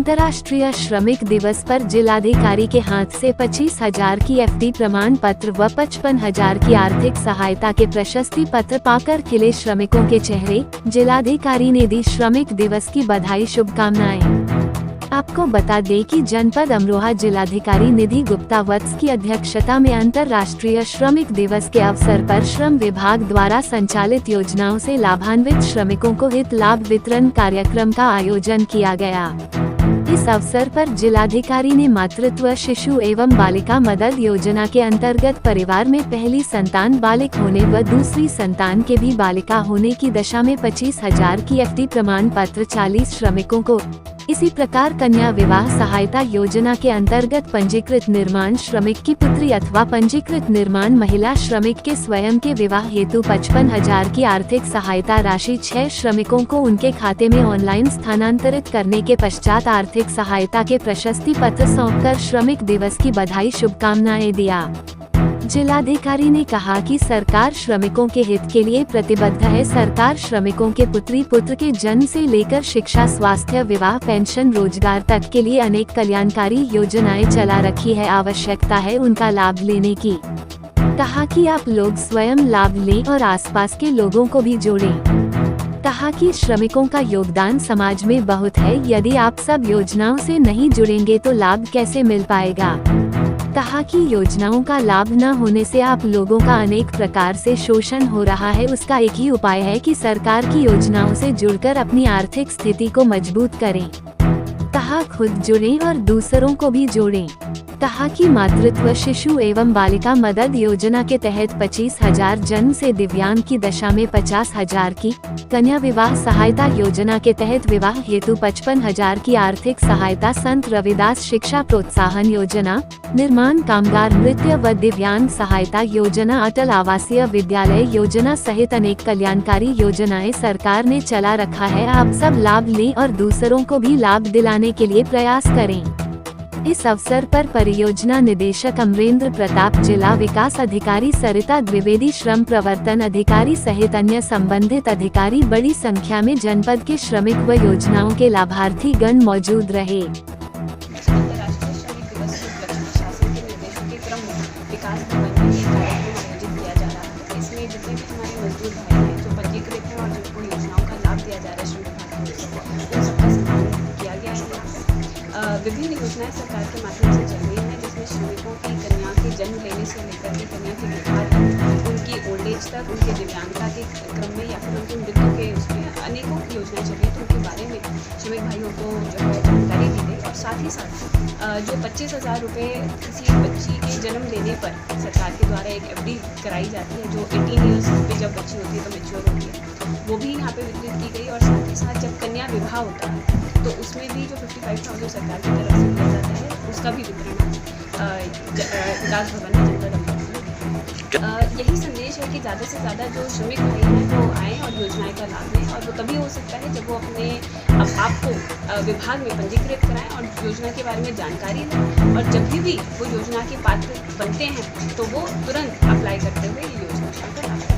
अंतर्राष्ट्रीय श्रमिक दिवस पर जिलाधिकारी के हाथ से 25,000 की एफडी प्रमाण पत्र व 55,000 की आर्थिक सहायता के प्रशस्ति पत्र पाकर खिले श्रमिकों के चेहरे। जिलाधिकारी ने दी श्रमिक दिवस की बधाई शुभकामनाएं। आपको बता दें कि जनपद अमरोहा जिलाधिकारी निधि गुप्ता वत्स की अध्यक्षता में अंतर्राष्ट्रीय श्रमिक दिवस के अवसर पर श्रम विभाग द्वारा संचालित योजनाओं से लाभान्वित श्रमिकों को हित लाभ वितरण कार्यक्रम का आयोजन किया गया। इस अवसर पर जिलाधिकारी ने मातृत्व शिशु एवं बालिका मदद योजना के अंतर्गत परिवार में पहली संतान बालिक होने व दूसरी संतान के भी बालिका होने की दशा में 25,000 की एफडी प्रमाण पत्र 40 श्रमिकों को, इसी प्रकार कन्या विवाह सहायता योजना के अंतर्गत पंजीकृत निर्माण श्रमिक की पुत्री अथवा पंजीकृत निर्माण महिला श्रमिक के स्वयं के विवाह हेतु 55,000 की आर्थिक सहायता राशि 6 श्रमिकों को उनके खाते में ऑनलाइन स्थानांतरित करने के पश्चात आर्थिक सहायता के प्रशस्ति पत्र सौंपकर श्रमिक दिवस की बधाई शुभकामनाएं दिया। जिलाधिकारी ने कहा कि सरकार श्रमिकों के हित के लिए प्रतिबद्ध है। सरकार श्रमिकों के पुत्री पुत्र के जन्म से लेकर शिक्षा, स्वास्थ्य, विवाह, पेंशन, रोजगार तक के लिए अनेक कल्याणकारी योजनाएं चला रखी है। आवश्यकता है उनका लाभ लेने की। कहा कि आप लोग स्वयं लाभ लें और आसपास के लोगों को भी जोड़ें। कहा कि श्रमिकों का योगदान समाज में बहुत है। यदि आप सब योजनाओं से नहीं जुड़ेंगे तो लाभ कैसे मिल पाएगा। कहा कि योजनाओं का लाभ न होने से आप लोगों का अनेक प्रकार से शोषण हो रहा है। उसका एक ही उपाय है कि सरकार की योजनाओं से जुड़कर अपनी आर्थिक स्थिति को मजबूत करें। कहा खुद जुड़ें और दूसरों को भी जोड़ें। कहा कि मातृत्व शिशु एवं बालिका मदद योजना के तहत 25,000 जन्म से दिव्यांग की दशा में 50,000 की, कन्या विवाह सहायता योजना के तहत विवाह हेतु 55,000 की आर्थिक सहायता, संत रविदास शिक्षा प्रोत्साहन योजना, निर्माण कामगार नृत्य व दिव्यांग सहायता योजना, अटल आवासीय विद्यालय योजना सहित अनेक कल्याणकारी योजनाएं सरकार ने चला रखा है। आप सब लाभ लें और दूसरों को भी लाभ दिलाने के लिए प्रयास करें। इस अवसर पर परियोजना निदेशक अमरेंद्र प्रताप, जिला विकास अधिकारी सरिता द्विवेदी, श्रम प्रवर्तन अधिकारी सहित अन्य संबंधित अधिकारी बड़ी संख्या में जनपद के श्रमिक व योजनाओं के लाभार्थी गण मौजूद रहे। विभिन्न योजनाएं सरकार के माध्यम से चल रही हैं, जिसमें श्रमिकों की कन्या के जन्म लेने से लेकर के कन्या के विवाह तक, उनकी ओल्ड एज तक, उनके दिव्यांगता के क्रम में या फिर उनकी मृत्यु के उसमें अनेकों योजनाएं चल रही हैं। तो उनके बारे में श्रमिक भाइयों को जो है जानकारी दी गई। और साथ ही साथ जो 25,000 रुपये किसी बच्ची के जन्म लेने पर सरकार के द्वारा एक एफडी कराई जाती है, जो 18 ईयर्स पे जब बच्ची होती है तो मैच्योर होती है, वो भी यहाँ पे वितरित की गई। और साथ ही साथ जब कन्या विवाह होता है तो उसमें भी जो 55,000 सरकार की तरफ से दिया जाता है, उसका भी वितरण विकास भवन में जनपद अमरोहा। यही संदेश है कि ज़्यादा से ज़्यादा जो श्रमिक भाई हैं वो आएँ और योजनाएं का लाभ लें। और वो तभी हो सकता है जब वो अपने आप को विभाग में पंजीकृत कराएं और योजना के बारे में जानकारी लें। और जब भी वो योजना के पात्र बनते हैं तो वो तुरंत अप्लाई करते हुए ये योजना का लाभ लें।